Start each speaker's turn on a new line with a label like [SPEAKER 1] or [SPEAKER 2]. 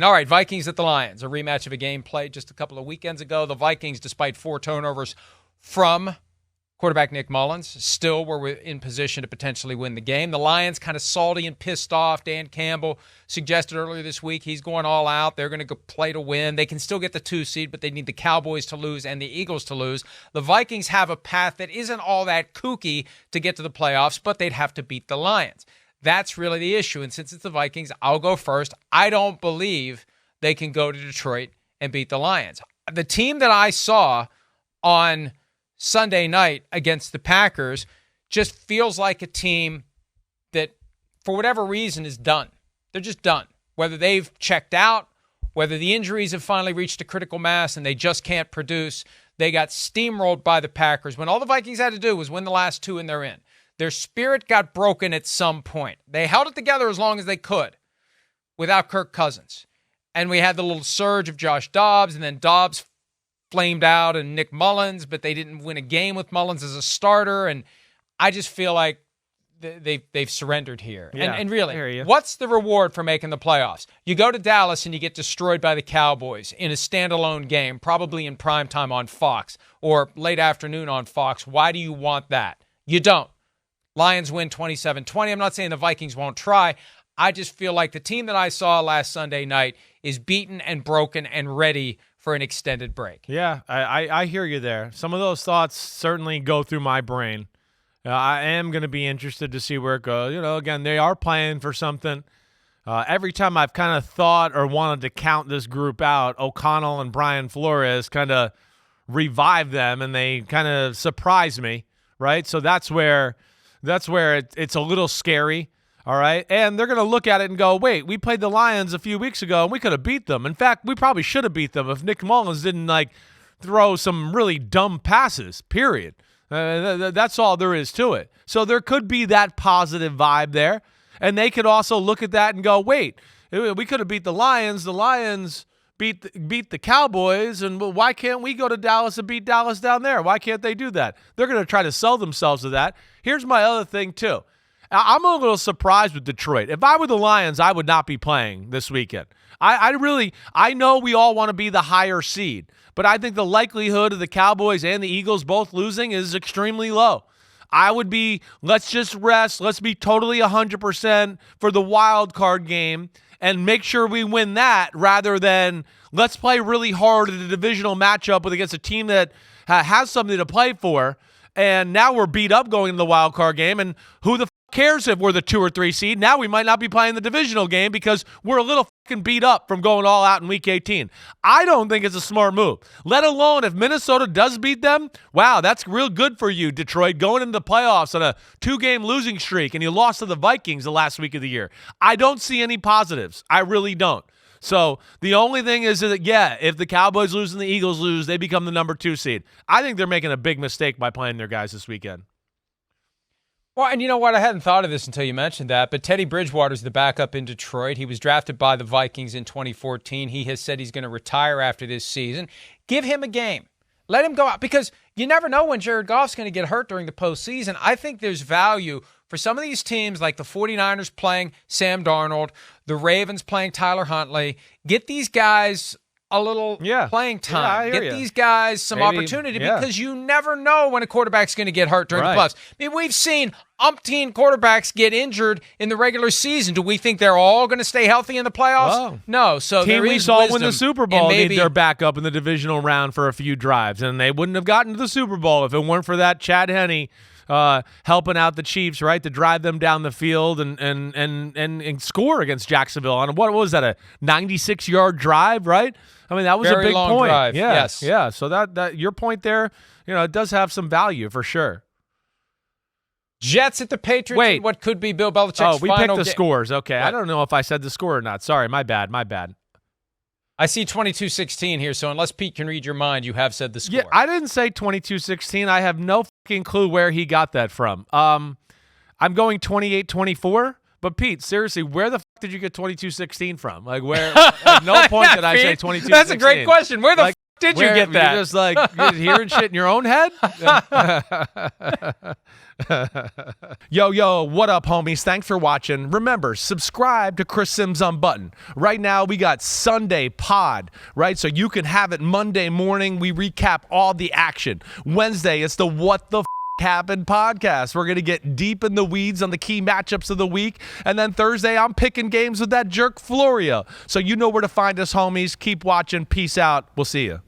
[SPEAKER 1] All right, Vikings at the Lions, a rematch of a game played just a couple of weekends ago. The Vikings, despite 4 turnovers from quarterback Nick Mullins, still were in position to potentially win the game. The Lions kind of salty and pissed off. Dan Campbell suggested earlier this week he's going all out. They're going to go play to win. They can still get the 2 seed, but they need the Cowboys to lose and the Eagles to lose. The Vikings have a path that isn't all that kooky to get to the playoffs, but they'd have to beat the Lions. That's really the issue. And since it's the Vikings, I'll go first. I don't believe they can go to Detroit and beat the Lions. The team that I saw on Sunday night against the Packers just feels like a team that, for whatever reason, is done. They're just done. Whether they've checked out, whether the injuries have finally reached a critical mass and they just can't produce, they got steamrolled by the Packers when all the Vikings had to do was win the last 2 and they're in. Their spirit got broken at some point. They held it together as long as they could without Kirk Cousins. And we had the little surge of Josh Dobbs, and then Dobbs flamed out and Nick Mullins, but they didn't win a game with Mullins as a starter. And I just feel like they've surrendered here.
[SPEAKER 2] Yeah,
[SPEAKER 1] and really, what's the reward for making the playoffs? You go to Dallas and you get destroyed by the Cowboys in a standalone game, probably in primetime on Fox or late afternoon on Fox. Why do you want that? You don't. Lions win 27-20. I'm not saying the Vikings won't try. I just feel like the team that I saw last Sunday night is beaten and broken and ready for an extended break.
[SPEAKER 2] Yeah, I hear you there. Some of those thoughts certainly go through my brain. I am going to be interested to see where it goes. Again, they are playing for something. Every time I've kind of thought or wanted to count this group out, O'Connell and Brian Flores kind of revive them, and they kind of surprise me, right? So that's where it's a little scary. All right, and they're going to look at it and go, wait, we played the Lions a few weeks ago, and we could have beat them. In fact, we probably should have beat them if Nick Mullins didn't, throw some really dumb passes, period. That's all there is to it. So there could be that positive vibe there, and they could also look at that and go, wait, we could have beat the Lions. The Lions beat the Cowboys, and why can't we go to Dallas and beat Dallas down there? Why can't they do that? They're going to try to sell themselves to that. Here's my other thing, too. I'm a little surprised with Detroit. If I were the Lions, I would not be playing this weekend. I know we all want to be the higher seed, but I think the likelihood of the Cowboys and the Eagles both losing is extremely low. I would be, let's just rest. Let's be totally 100% for the wild card game and make sure we win that rather than let's play really hard in a divisional matchup against a team that has something to play for. And now we're beat up going into the wild card game, and who the cares if we're the 2 or 3 seed? Now we might not be playing the divisional game because we're a little fucking beat up from going all out in week 18. I don't think it's a smart move, let alone if Minnesota does beat them. Wow, that's real good for you, Detroit, going into the playoffs on a 2-game losing streak, and you lost to the Vikings the last week of the year. I don't see any positives. I really don't. So the only thing is that, if the Cowboys lose and the Eagles lose, they become the number 2 seed. I think they're making a big mistake by playing their guys this weekend.
[SPEAKER 1] Well, and you know what? I hadn't thought of this until you mentioned that, but Teddy Bridgewater's the backup in Detroit. He was drafted by the Vikings in 2014. He has said he's going to retire after this season. Give him a game. Let him go out, because you never know when Jared Goff's going to get hurt during the postseason. I think there's value for some of these teams, like the 49ers playing Sam Darnold, the Ravens playing Tyler Huntley. Get these guys a little playing time. Get these guys some opportunity, because you never know when a quarterback's going to get hurt during the playoffs. I mean, we've seen umpteen quarterbacks get injured in the regular season. Do we think they're all going to stay healthy in the playoffs?
[SPEAKER 2] Whoa.
[SPEAKER 1] No. So
[SPEAKER 2] team we saw win the Super Bowl
[SPEAKER 1] maybe
[SPEAKER 2] need their backup in the divisional round for a few drives, and they wouldn't have gotten to the Super Bowl if it weren't for that Chad Henne helping out the Chiefs, right, to drive them down the field and score against Jacksonville on what was that, a 96-yard drive, right? I mean, that was
[SPEAKER 1] very
[SPEAKER 2] a big
[SPEAKER 1] long
[SPEAKER 2] point.
[SPEAKER 1] Drive.
[SPEAKER 2] Yeah,
[SPEAKER 1] yes.
[SPEAKER 2] Yeah. So that your point there, it does have some value for sure.
[SPEAKER 1] Jets at the Patriots.
[SPEAKER 2] Wait,
[SPEAKER 1] what could be Bill Belichick's final
[SPEAKER 2] we picked the
[SPEAKER 1] game.
[SPEAKER 2] scores. Okay,
[SPEAKER 1] What?
[SPEAKER 2] I don't know if I said the score or not. Sorry, my bad.
[SPEAKER 1] I see 22-16 here, so unless Pete can read your mind, you have said the score.
[SPEAKER 2] Yeah, I didn't say 22-16. I have no fucking clue where he got that from. I'm going 28-24. But Pete, seriously, where the fuck did you get 22-16 from? Like, where? At no point did I say 22-16.
[SPEAKER 1] That's a great question. Where the fuck Did you get that?
[SPEAKER 2] You're just like you're hearing shit in your own head? Yo, what up, homies? Thanks for watching. Remember, subscribe to Chris Simms Unbuttoned. Right now, we got Sunday pod, right? So you can have it Monday morning. We recap all the action. Wednesday, it's the What the Happened podcast. We're going to get deep in the weeds on the key matchups of the week. And then Thursday, I'm picking games with that jerk Florio. So you know where to find us, homies. Keep watching. Peace out. We'll see you.